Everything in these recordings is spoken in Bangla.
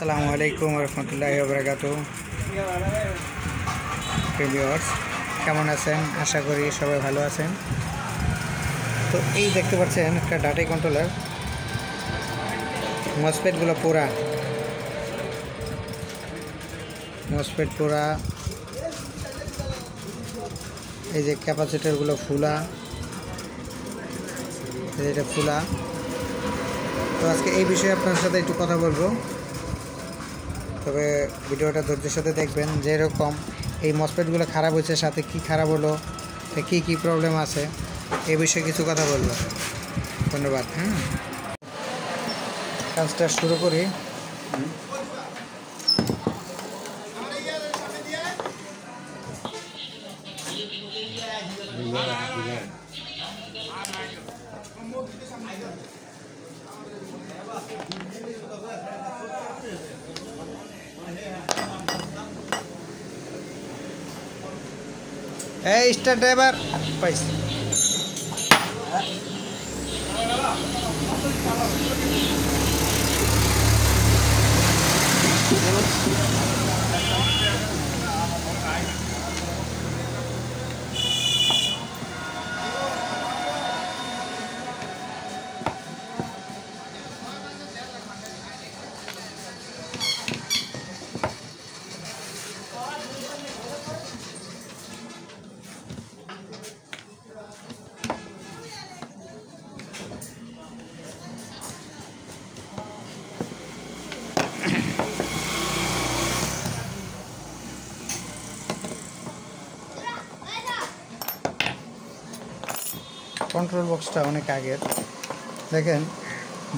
আসসালামুআলাইকুম রহমতুল্লাহি ওয়া বারাকাতুহু। ভিউয়ার্স কেমন আছেন? আশা করি সবাই ভালো আছেন। তো এই দেখতে পাচ্ছেন একটা ডাটা কন্ট্রোলার, মসফেটগুলো পোড়া, মসফেট পোড়া, এই যে ক্যাপাসিটরগুলো ফুলা, এটা ফুলা। তো আজকে এই বিষয়ে আপনার সাথে একটু কথা বলবো, তবে ভিডিওটা ধৈর্যের সাথে দেখবেন। যেরকম এই মসফেটগুলো খারাপ হয়েছে, সাথে কি খারাপ হলো, কি প্রবলেম আছে, এই বিষয়ে কিছু কথা বলবো। ধন্যবাদ। কাজটা শুরু করি। এই স্টার ড্রাইভার পাইস কন্ট্রোল বক্সটা অনেক আগের, দেখেন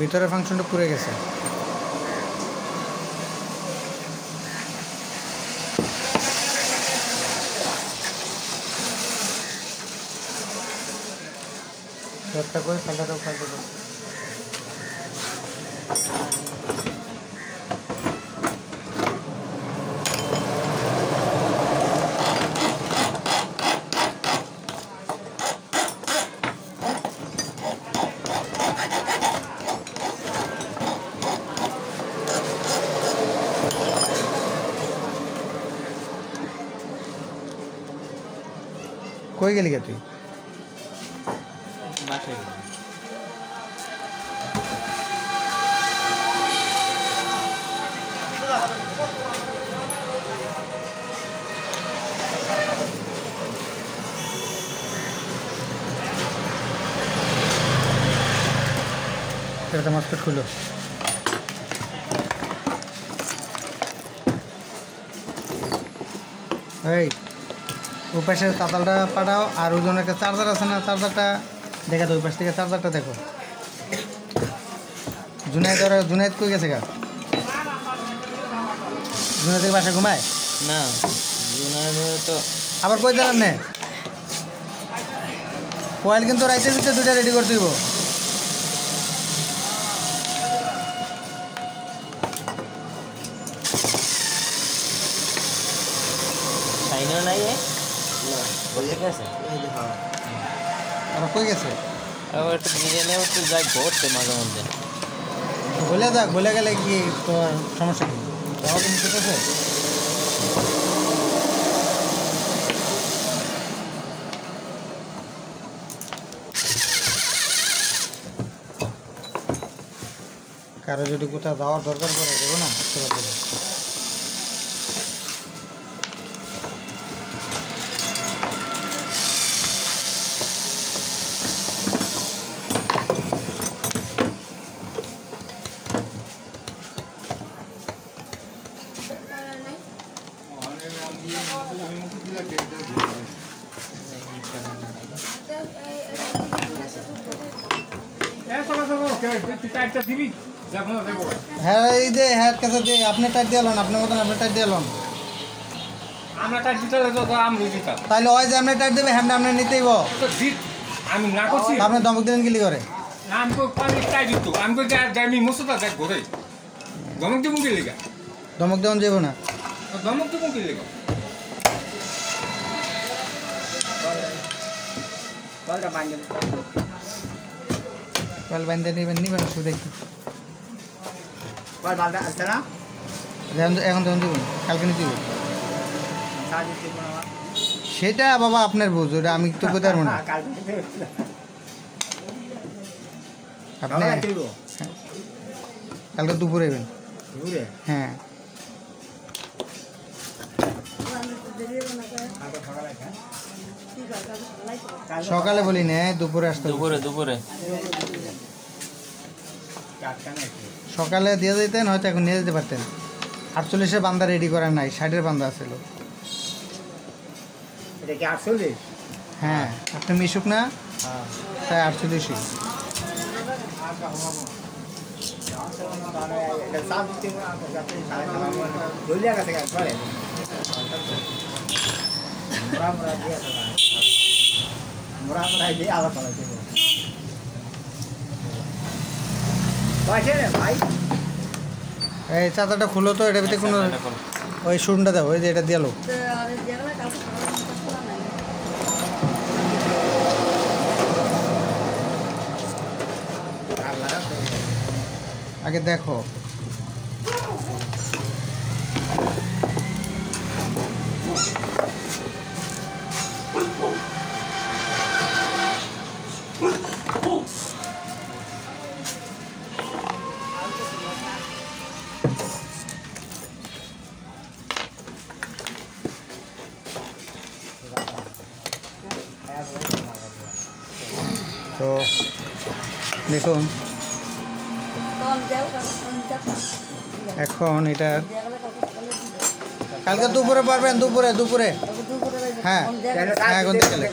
ভিতরে ফাংশনটা পুড়ে গেছে। একটা করে পাল্টাটাও পাল্টে দেবো। কই গেলি তুই? এটা মসফেট খুলো। এই ওই পাশে তাতালটা পাঠাও, আর ওই জন্য একটা চার্জার আছে না, চার্জারটা দেখা তো, ওই পাশ থেকে চার্জারটা দেখো। জুনাইদ কই গেছে গা? জুনাইদ থেকে বাসায় ঘুমায় না, জুনাইদ তো আবার কই দিলাম নে। কয়েল কিন্তু রাইতে দিতে দুইটা রেডি করে দিব। সাইনও নাই বলতে গেছে। আবার কই গেছে? আবার একটু বিরিয়ানিও একটু যাই ঘটছে মাঝে মধ্যে। বলে যাক, বলে গেলে কি তোমার সমস্যা কি? যাওয়া কিন্তু ঠিক আছে। কারো যদি কোথাও যাওয়ার দরকার পড়ে দেবো না, সেটা দেবো। হ্যাঁ, এই যে হ্যাঁ কাছে যে আপনি টাইট দিয়ে এলেন, আপনার মতন আপনি টাইট দিয়ে এলেন। তাহলে ওই যে আপনি টাইট দেবে, হ্যাঁ আপনি নিতেইব। আমি না করছি, আপনি দমক দিলেন গিলি করে। আমি তো পানি টাই দিত, আমি তো যাই মশলা দেখ ঘরে ধমক দেবো কি লেগা? দমক দেওয়ান যাবো না, ধমক দেবো কি লেগা? কয়েল বাইন্ধে নিবেন, নিবেন শুধু দেখি। কয়েল বালটা আছে না? এখন তখন দিব কালকে নিতে দিব সেটা বাবা আপনার বুঝ ওটা আমি তো করতে পারবো না আপনি কালকে দুপুরে এবেন হ্যাঁ সকালে বলি না দুপুরে আসতে দুপুরে দুপুরে সকালে দিয়ে দিতেন হয়তো এখন নিয়ে যেতে পারতেন 48-এর বান্দা রেডি করার নাই 60-এর বান্দা আছিল হ্যাঁ আপনি মিশুক না তাই 48-ই এই চাদরটা খুলো তো এটা ভিতরে কোনো ওই শুনটা দাও ওই যে এটা দিয়ালো আগে দেখো তো দেখুন এখন এটা কালকে দুপুরে পারবেন দুপুরে দুপুরে হ্যাঁ এখন দেখলে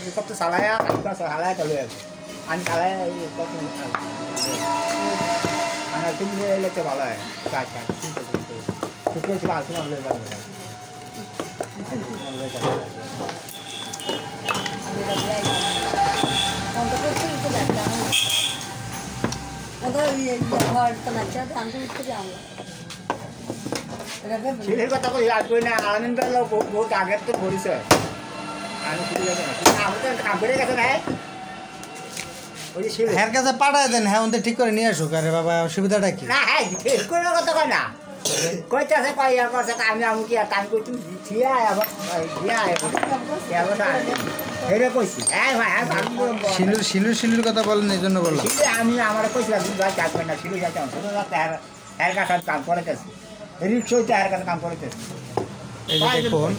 ছেলের কথা কই আর কই না আনন্দ বহুত আগের তো পরিচয় আমি কিছু জানি না আমি তো কাম করে গেছে না ওই যে ছেলে হ্যার কাছে পাঠায় দেন হ্যাঁ ওদের ঠিক করে নিয়ে আসুক আরে বাবা অসুবিধাটা কি না হ্যাঁ ঠিক করে কথা কয় না কইতাছে কই আর কথা আমি আমি কি আর কাম কই তুই ঠিয়া আবার ঠিয়া আবার হেরে কইছি এই ভাই শিলুর শিলুর শিলুর কথা বলেন এই জন্য বললাম আমি আমার কইছিলাম তুমি ভাই কাজ করে না শিলু যাইতাম ছোট রাতে এর কাছে কাম করেতেছি রিক্সাতে এর কাছে কাম করেতেছি এই যে দেখুন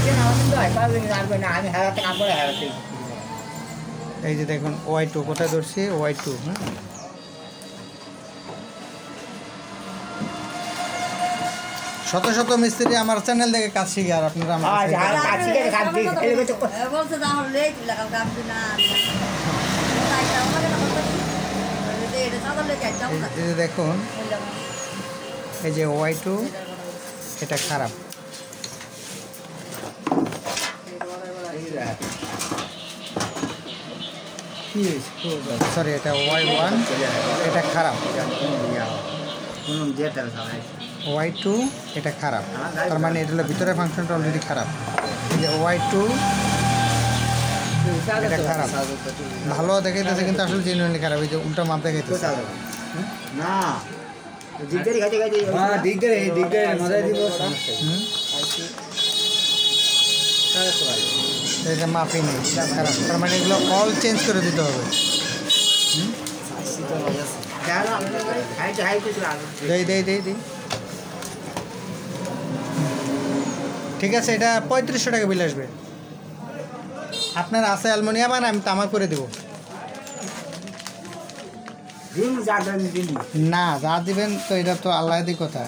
কেন আনন্দ হয় পারবে না আর না আমি হারাতে কাম করে হারাতে এই যে দেখুন Y2 কোথায় ধরছি Y2 হ্যাঁ শত শত মিস্ত্রি আমার চ্যানেল দেখে কাজ শিখে আর আপনারা আমার কাছ থেকে এই যে দেখুন এই যে Y2 এটা খারাপ সরি এটা Y1 এটা খারাপ Y2 এটা খারাপ তার মানে এটা হলো ভিতরে ফাংশনটা অলরেডি খারাপ এই যে Y2 এটা খারাপ ভালো দেখাইতেছে কিন্তু আসলে জেনুইনলি খারাপ এই যে উল্টা মাপ দেখাইতেছে না দিগদারি খাইতে খাইতে হ্যাঁ দিগদারি মজা দিব এটা মাপই নেই খারাপ তার মানে এগুলো অল চেঞ্জ করে দিতে হবে দেই ঠিক আছে এটা 3500 টাকা বিল আসবে আপনার আছে অ্যালুমিনিয়াম আর আমি তামার করে দেবো না যা দিবেন তো এটা তো আল্লাহরই কথা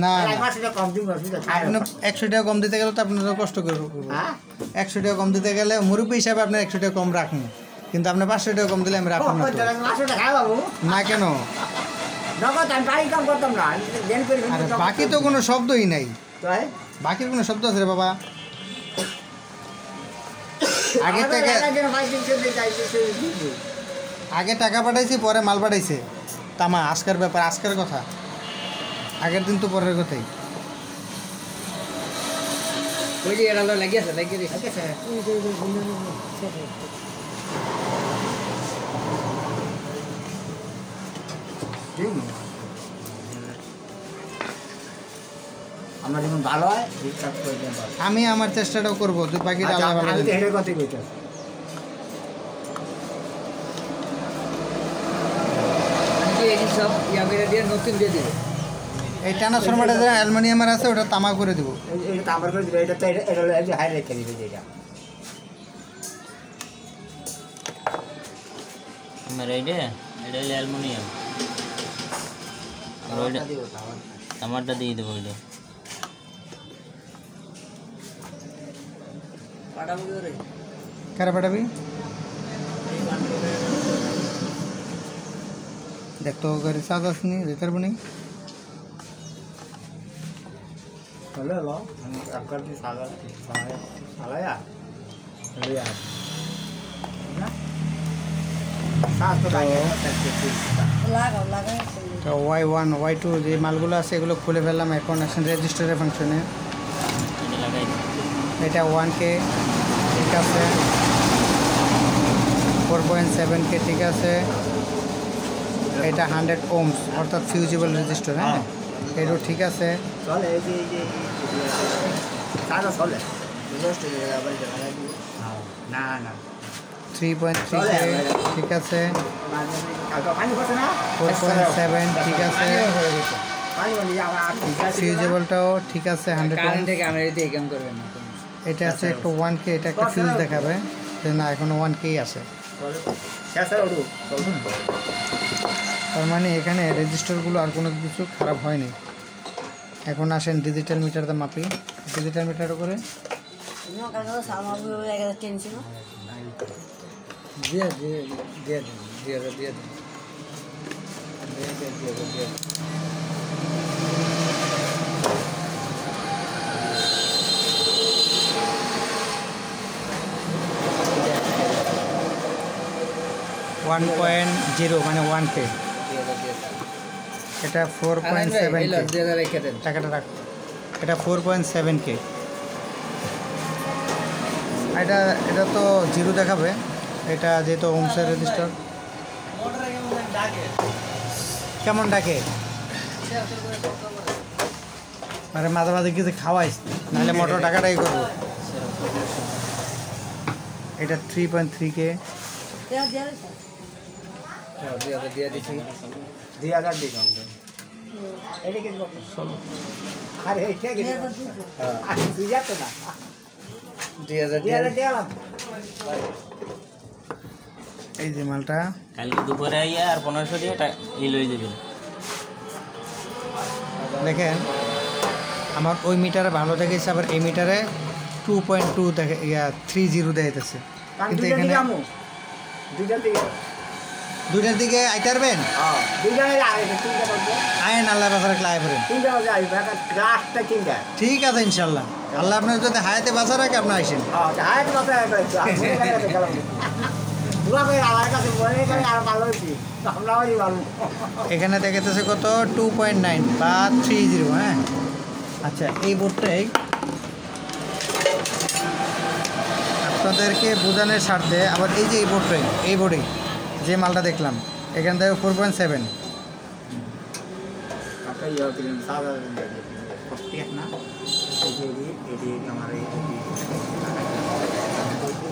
না 100 টাকা কম দিতে গেলে তো আপনার কষ্ট করবো 100 টাকা কম দিতে গেলে মুরব্বী হিসাবে আপনার 100 টাকা কম রাখুন কিন্তু আপনার 500 টাকা কম দিলে আমি রাখুন না কেন আরে বাকি তো কোনো শব্দই নাই বাকির কোনো শব্দ আছে রে বাবা আগে টাকা পাঠাইছি পরে মাল পাঠাইছে তামা আজকের ব্যাপার আজকের কথা আগের দিন তো পরের কথাই আমরা যখন ভালো হয় বিশ্বাস করে দেন আমি আমার চেষ্টাটাও করবো, তুই বাকিটা আল্লাহ ভালো আমি তো জানে। হেডের কথাই কইতাছি সব ইয়া করে দিয়ে নতুন দিয়ে দিবে। এই ট্রান্সফরমারটা যে অ্যালুমিনিয়ামের আছে ওটা তামা করে দিব। এটা তো আমার করে দিবে এটা তো এটা হলো যে হাই রেখে দিবে যেটা আমার এটা এটা হলো অ্যালুমিনিয়াম, আর ওইটা আমারটা দিয়ে দেবো ওইটা। পাঠাবো কি করে? কারা পাঠাবি? দেখ তো গাড়ি চার্জ আসনি, দিতে পারবো নি। হলো হলো আমি আপনার কি সালা সালায়া রিয়া না সাত তো লাগে লাগাও লাগাও। তো Y1 Y2 যে মালগুলো আছে এগুলো খুলে ফেললাম, এখন আসেন রেজিস্টারের ফাংশনে। এটা লাগাই দিই। এটা 1K ঠিক আছে, 4.7K ঠিক আছে, এটা 100 ohms অর্থাৎ ফিউজিবল রেজিস্টার। হ্যাঁ, এটাও ঠিক আছে। চলে এই যে সাদা চলে না না 3.3K ঠিক আছে, পানি পড়ছে না 4.7 ঠিক আছে, পানি মানে আমার ফিউজিবলটাও ঠিক আছে 100 কারেন্ট ohms। থেকে ক্যামেরা দিয়ে কাম করবেন না। এটা আছে একটা 1K, এটা একটা ফিউজ দেখাবে যে না এখনো 1K আছে। শেষে ওঠু তার মানে এখানে রেজিস্টারগুলো আর কোনো কিছু খারাপ হয়নি। এখন আসেন ডিজিটাল মিটারটা মাপি। ডিজিটাল মিটার করে দিয়ে দিয়ে দিয়ে দেন দিয়ে দেন দিয়ে দেন দিয়ে দেন দিয়ে দেন। 1.0 মানে 1K, এটা 4.7K। রেখে দেন। টাকাটা রাখ, এটা 4.7K। এটা এটা তো জিরো দেখাবে, এটা যেহেতু ওমসের রেজিস্টার। কেমন ডাকে? মানে মাঝে মাঝে কিছু খাওয়াইস, নাহলে মোটর টাকাটাই করবো। এটা 3.3K। দিয়ে দিচ্ছি 2000 দিই এটা কি আরে এই ঠিক আছে আর 2000 তো না 2000 2000 দিলাম এই যে মালটা কালকে দুপুরে আইয়া আর 1500 দিয়ে এই লই দেবেন। দেখেন, আমার ওই মিটারে ভালো দেখেছে, আবার এই মিটারে 2.2 দেখে 30 দেখাইতেছে। কিন্তু এখানে দুইটার দিকে আইতে পারবেন? আইন আল্লাহ বাসারে ক্লাই করেন। ঠিক আছে ইনশাল্লাহ, আল্লাহ আপনার যদি হায়াতে বাঁচা রাখে আপনার আইসেন। এখানে দেখাতেছে কত 2.9 বা 30। হ্যাঁ আচ্ছা, এই বোর্ডটাই আপনাদেরকে বোঝানোর স্বার্থে আবার এই যে এই বোর্ডটাই, এই বোর্ডে যে মালটা দেখলাম এখান থেকে 4.7।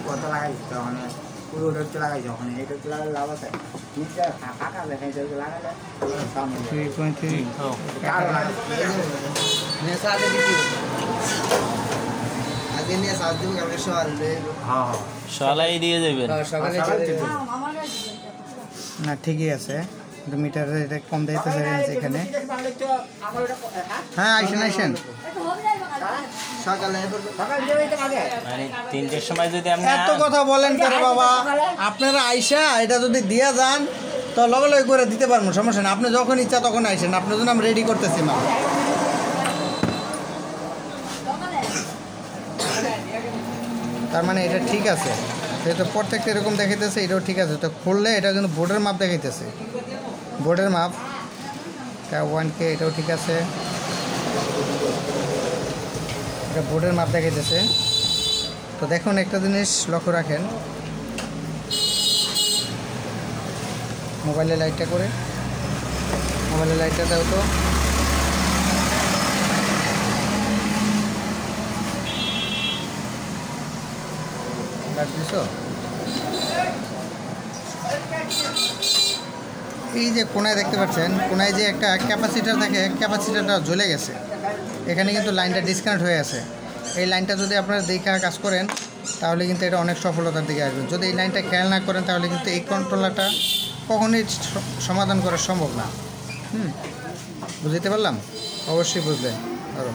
কত লাগাইছে মানে পুরো ওটা লাগাইছে ওখানে এটা লাগালে লাভ আছে ফাঁকা দেখে লাগালে 3.3 সাথে দিচ্ছি আগে নিয়ে সাজ দিব কালকে সকালে হ্যাঁ হ্যাঁ সলাই দিয়ে দেবেন। সকালে না ঠিকই আছে, কিন্তু মিটারে এটা কম দিতেছে এখানে। হ্যাঁ আইসেন আইসেন। সকালে মানে 3টের সময় যদি আপনি এত কথা বলেন কেন বাবা? আপনারা আইসা এটা যদি দিয়া যান তো লগে লগে করে দিতে পারবো, সমস্যা না। আপনি যখন ইচ্ছা তখন আইসেন, আপনার জন্য আমি রেডি করতেছি মাল। তার মানে এটা ঠিক আছে, যেহেতু প্রত্যেকটা এরকম দেখাইতেছে, এটাও ঠিক আছে। তো খুললে এটা কিন্তু বোর্ডের মাপ দেখাইতেছে, বোর্ডের মাপ 1K, এটাও ঠিক আছে। এটা বোর্ডের মাপ দেখাইতেছে। তো দেখুন একটা জিনিস লক্ষ্য রাখেন, মোবাইলের লাইটটা করে, মোবাইলের লাইটটা দাও তো। স্টার্ট দিছো এই যে কোনায় দেখতে পাচ্ছেন কোনায় যে একটা ক্যাপাসিটার থাকে ক্যাপাসিটারটা জ্বলে গেছে এখানে কিন্তু লাইনটা ডিসকানেক্ট হয়ে আছে এই লাইনটা যদি আপনারা দেখে কাজ করেন তাহলে কিন্তু এটা অনেক সফলতার দিকে আসবে যদি এই লাইনটা খেয়াল না করেন তাহলে কিন্তু এই কন্ট্রোলারটা কখনোই সমাধান করা সম্ভব না বুঝতে পারলাম অবশ্যই বুঝলেন আরো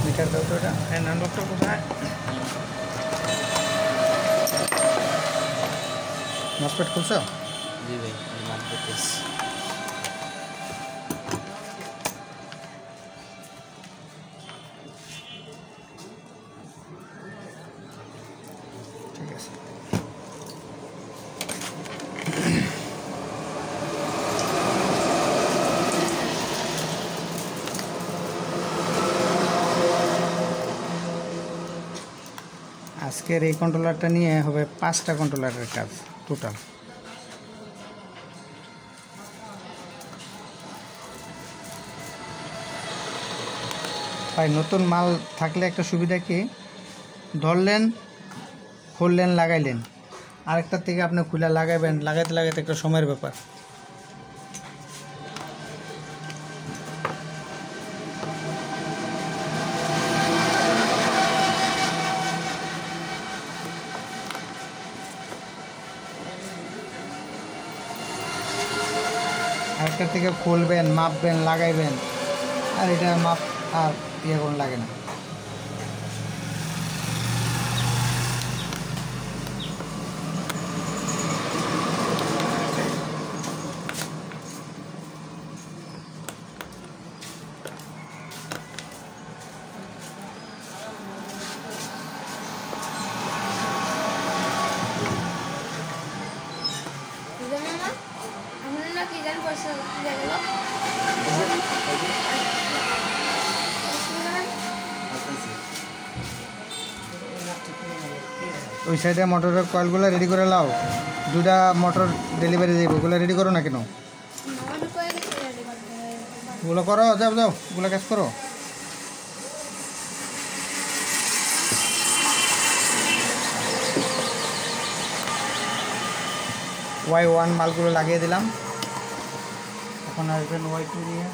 মিটার দাও তো এটা হ্যান্ডলকটা কোথায় মসফেট খুলছো জি ভাই মাপ করতেছি ঠিক আছে আজকের এই কন্ট্রোলারটা নিয়ে হবে 5টা কন্ট্রোলারের কাজ টোটাল ভাই নতুন মাল থাকলে একটা সুবিধা কি ধরলেন খুললেন লাগাইলেন আরেকটার থেকে আপনি খুলে লাগাইবেন লাগাইতে লাগাইতে একটা সময়ের ব্যাপার আরেকটার থেকে খুলবেন মাপবেন লাগাইবেন আর এটা মাপ আর ইয়ে কোনো লাগে না ওই সাইডে মোটরের কয়েলগুলো রেডি করে লাও দুটা মোটর ডেলিভারি যাইব ওগুলো রেডি করো না কেন ওগুলো করো যাও যাও ওগুলো কাজ করো Y1 মালগুলো লাগিয়ে দিলাম এখন আসবেন Y2 নিয়ে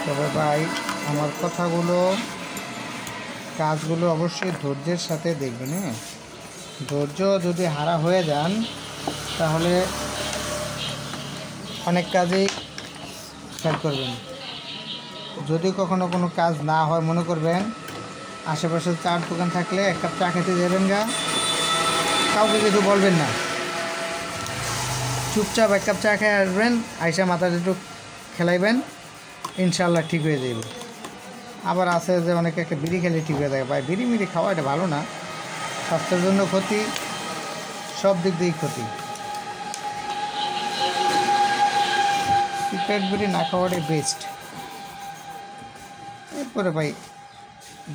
তবে ভাই আমার কথাগুলো কাজগুলো অবশ্যই ধৈর্যের সাথে দেখবেন হ্যাঁ ধৈর্য যদি হারা হয়ে যান তাহলে অনেক কাজেই ফেল করবেন যদি কখনো কোনো কাজ না হয় মনে করবেন আশেপাশে চার দোকান থাকলে এক কাপ চা খেতে যাবেন গা কাউকে কিছু বলবেন না চুপচাপ এক কাপ চা খেয়ে আসবেন আইসা মাথাটা একটু খেলাইবেন ইনশাল্লাহ ঠিক হয়ে যাবে আবার আছে যে অনেকে একটা বিড়ি খেলে ঠিক হয়ে যায় ভাই বিড়ি মিড়ি খাওয়া এটা ভালো না স্বাস্থ্যের জন্য ক্ষতি সব দিক দিয়েই ক্ষতি সিগারেট বিড়ি না খাওয়াটাই বেস্ট এরপরে ভাই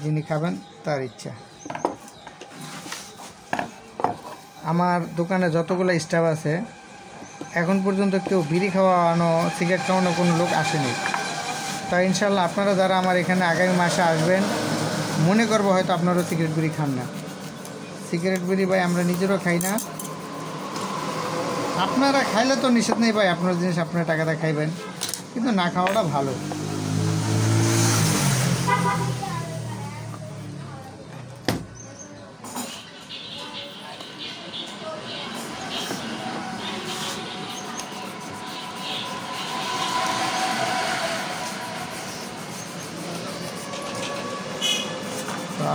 যিনি খাবেন তার ইচ্ছা আমার দোকানে যতগুলো স্টাফ আছে এখন পর্যন্ত কেউ বিড়ি খাওয়ানো সিগারেট খাওয়ানো কোনো লোক আসেনি তাই ইনশাল্লাহ আপনারা যারা আমার এখানে আগামী মাসে আসবেন মনে করবো হয়তো আপনারাও সিগারেট বিড়ি খান না সিগারেট বিড়ি ভাই আমরা নিজেরও খাই না আপনারা খাইলে তো নিষেধ নেই ভাই আপনার জিনিস আপনারা টাকাটা খাইবেন কিন্তু না খাওয়াটা ভালো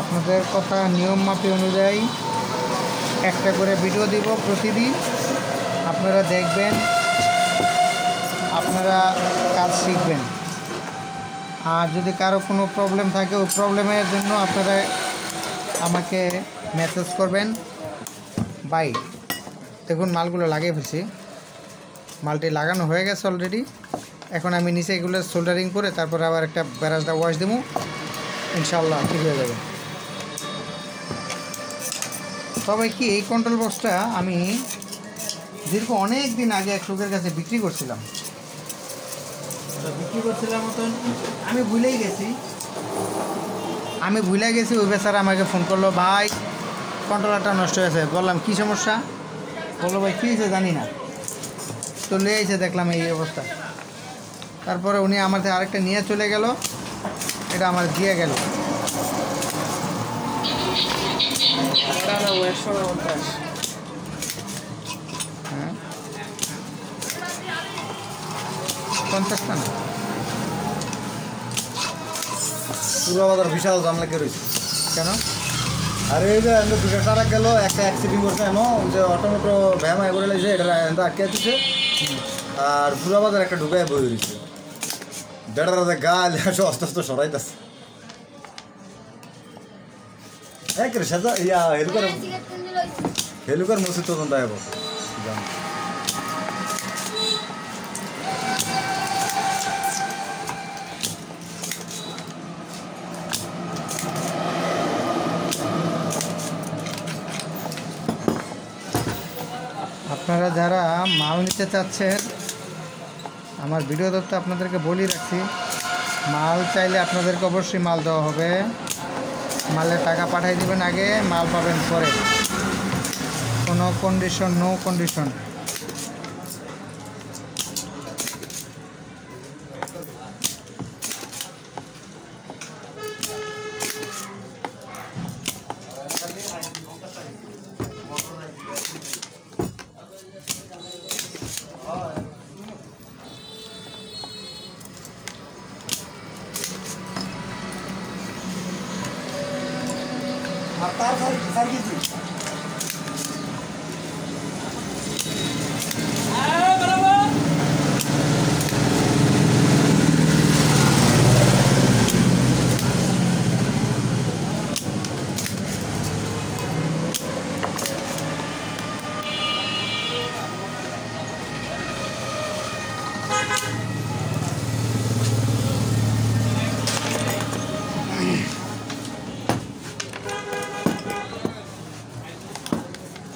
আপনাদের কথা নিয়ম মাফি অনুযায়ী একটা করে ভিডিও দিব প্রতিদিন, আপনারা দেখবেন, আপনারা কাজ শিখবেন। আর যদি কারো কোনো প্রবলেম থাকে ওই প্রবলেমের জন্য আপনারা আমাকে মেসেজ করবেন। বাই, দেখুন মালগুলো লাগিয়ে ফেলছি, মালটি লাগানো হয়ে গেছে অলরেডি। এখন আমি নিচে এগুলো সোল্ডারিং করে তারপরে আবার একটা ব্রাশটা ওয়াশ দেবো, ইনশাআল্লাহ ঠিক হয়ে যাবে। তবে কি এই কন্ট্রোল বক্সটা আমি দীর্ঘ অনেক দিন আগে এক লোকের কাছে বিক্রি করছিলাম মতন আমি ভুলেই গেছি। ওই বেচারা আমাকে ফোন করলো, ভাই কন্ট্রোলারটা নষ্ট হয়েছে। বললাম কী সমস্যা? বললো ভাই কী হয়েছে জানি না, তো নিয়ে এসে দেখলাম এই অবস্থা। তারপরে উনি আমার থেকে আরেকটা নিয়ে চলে গেল, এটা আমার দিয়ে গেল। হ্যাঁ 50টা না, পুরো বাজার বিশাল জাম লাগে রয়েছে। কেন? আরে এই যে আমি দুটো টাকা গেল, একটা অ্যাক্সিডেন্ট করছে এনো, যে অটোমেটো ভ্যামাই করে লাগছে, এটা আটকে দিচ্ছে। আর পুরো বাজার একটা ঢুকায় বই রয়েছে, বেটার গাল আস্তে আস্তে সরাইতেছে। একরে সাজা ইয়া হেলুকার মসজিদ তদন্ত আইব। আপনারা যারা মাল নিতে চাচ্ছেন, আমার ভিডিও তো আপনাদেরকে বলি রাখছি, মাল চাইলে আপনাদেরকে অবশ্যই মাল দেওয়া হবে। মালের টাকা পাঠিয়ে দেবেন আগে, মাল পাবেন পরে, কোনো কন্ডিশন, নো কন্ডিশন।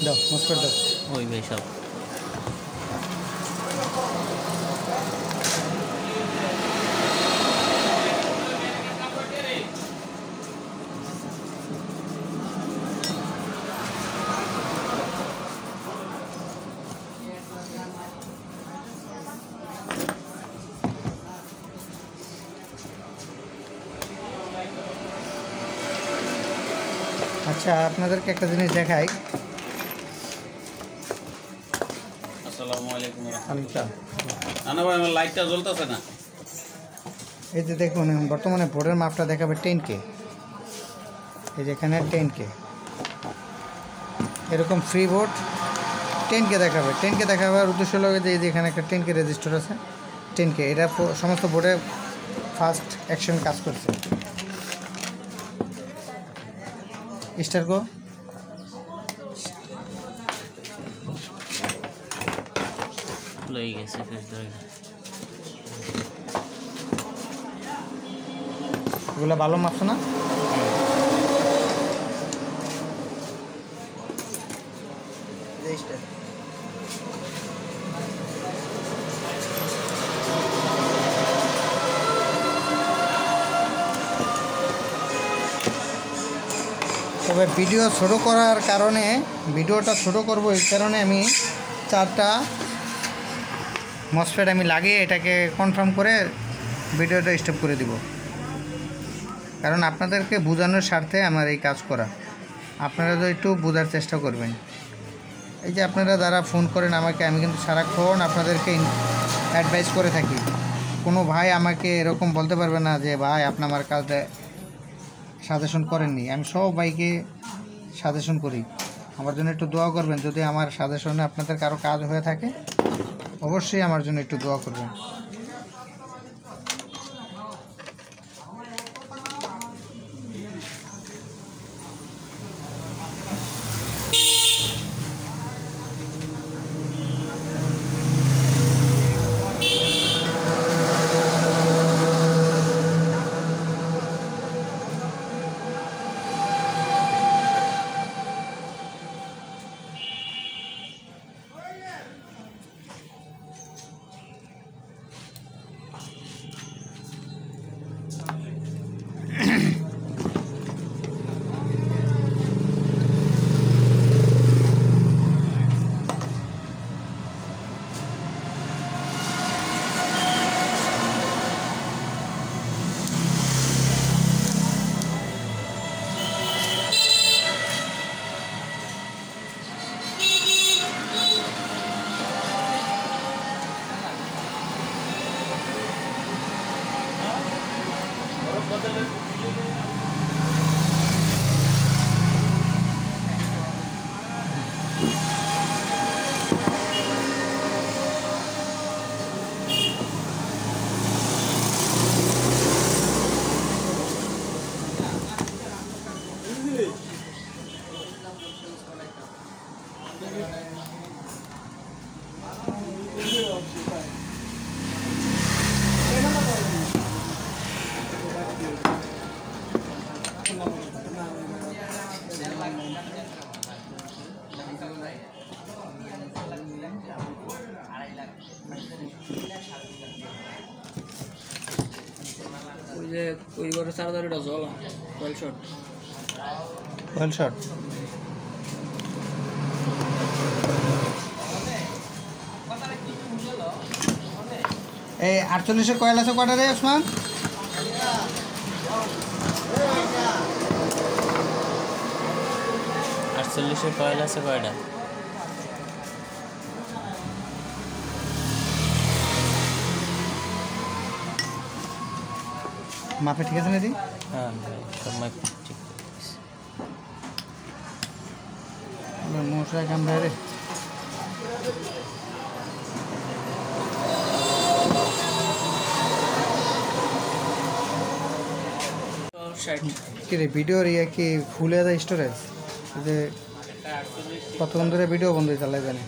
দাও মসপেট দাও। ওই ভাই সব আচ্ছা, আপনাদেরকে একটা জিনিস দেখাই। আসসালামু আলাইকুম আচ্ছা, না ভাই আমার লাইটটা জ্বলতেছে না। এই যে দেখুন বর্তমানে বোর্ডের মাপটা দেখাবে 10K, এই যে এখানে 10K, এরকম ফ্রি বোর্ড 10K দেখাবে। 10K দেখাবার উদ্দেশ্য হলো যে এই যে এখানে একটা 10K রেজিস্টার আছে, 10K, এটা সমস্ত বোর্ডে ফার্স্ট অ্যাকশন কাজ করছে। স্টার গো, লই গেছে ফেস ধরে। এগুলো ভালো মাপছো না? তবে ভিডিও ছোট করার কারণে, ভিডিওটা ছোট করব এই কারণে আমি 4টা মসফেট আমি লাগিয়ে এটাকে কনফার্ম করে ভিডিওটা স্টপ করে দিব। কারণ আপনাদেরকে বোঝানোর স্বার্থে আমার এই কাজ করা, আপনারা তো একটু বোঝার চেষ্টা করবেন। এই যে আপনারা যারা ফোন করেন আমাকে, আমি কিন্তু সারাক্ষণ আপনাদেরকে অ্যাডভাইস করে থাকি। কোনো ভাই আমাকে এরকম বলতে পারবে না যে ভাই আপনি আমার কাজটা সাজেশন করেননি। আমি সব বাইকে সাজেশন করি, আমার জন্য একটু দোয়া করবেন। যদি আমার সাজেশনে আপনাদের কারো কাজ হয়ে থাকে অবশ্যই আমার জন্য একটু দোয়া করবেন। ওই যে ওই ঘরে চার্জারটা জ্বলা কয়েল শট। Well shot. এই 48-এর কয়েল আছে কটা রে ওসমান? আটচল্লিশের কয়েল আছে কয়টা? মাপে ঠিক আছে না দি? হ্যাঁ ভাই, সব মাইক ঠিক মশলা কামড়া রে। কি রে ভিডিওর ইয়ে কি ফুলে যায় স্টোরেজ? যে কতক্ষণ ধরে ভিডিও বন্ধ চালাই জানে।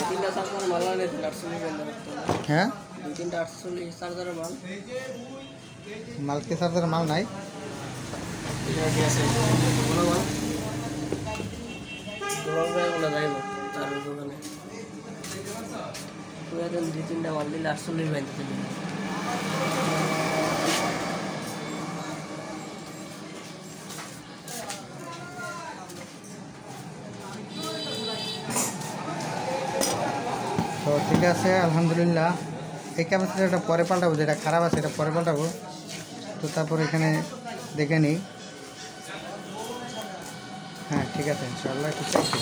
তিনটা চার্জার মাল আনে 48 বন্ধ করতে হবে। হ্যাঁ, 2-3টা 48 চার্জারের মাল মালকে চার্জার মাল নাই। এটা কি আছে বড় মাল বড় ভাই বলে যাইব তার দোকানে তুই এখন 2-3টা মাল দিলে 48 বাইতে দিবি। তো ঠিক আছে, আলহামদুলিল্লাহ। এই ক্যাপাসিটারটা পরে পাল্টাবো, যেটা খারাপ আছে এটা পরে পাল্টাবো। তো তারপর এখানে দেখে নিই। হ্যাঁ ঠিক আছে, ইনশাআল্লাহ একটু চাইছি।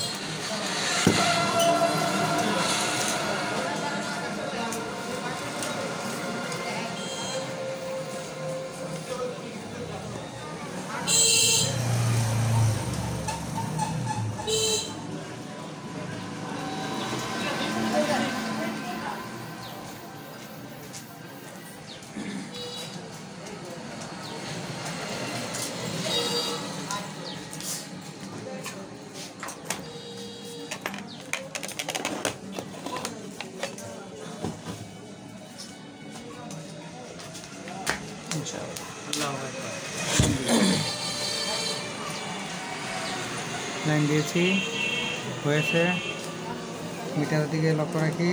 লাইন দিয়েছি, হয়েছে। মিটারের দিকে লক্ষ্য রাখি।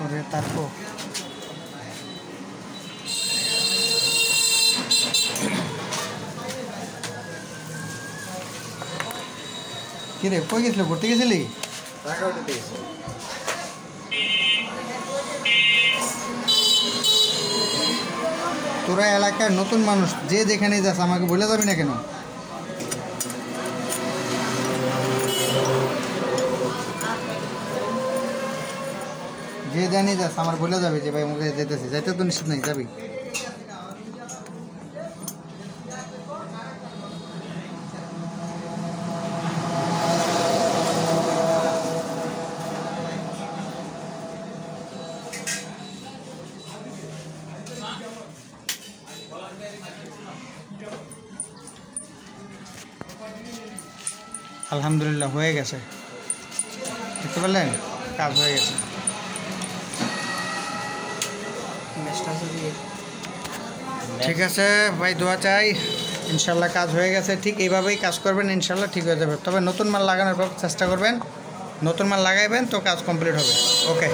ওরে তারপো কি রে কই গেছিল ঘুরতে গেছিলি টাকা উঠে গেছে তোরা এলাকার নতুন মানুষ যে যেখানে যাস আমাকে বলে যাবি না কেন যে জানি যাস আমার বলে যাবে যে ভাই মুখে যেতেছি যাইতে তো নিশ্চিত নাই যাবি আলহামদুলিল্লাহ হয়ে গেছে দেখতে পারলেন কাজ হয়ে গেছে ঠিক আছে ভাই দোয়া চাই ইনশাল্লাহ কাজ হয়ে গেছে ঠিক এইভাবেই কাজ করবেন ইনশাল্লাহ ঠিক হয়ে যাবে তবে নতুন মাল লাগানোর চেষ্টা করবেন নতুন মাল লাগাইবেন তো কাজ কমপ্লিট হবে ওকে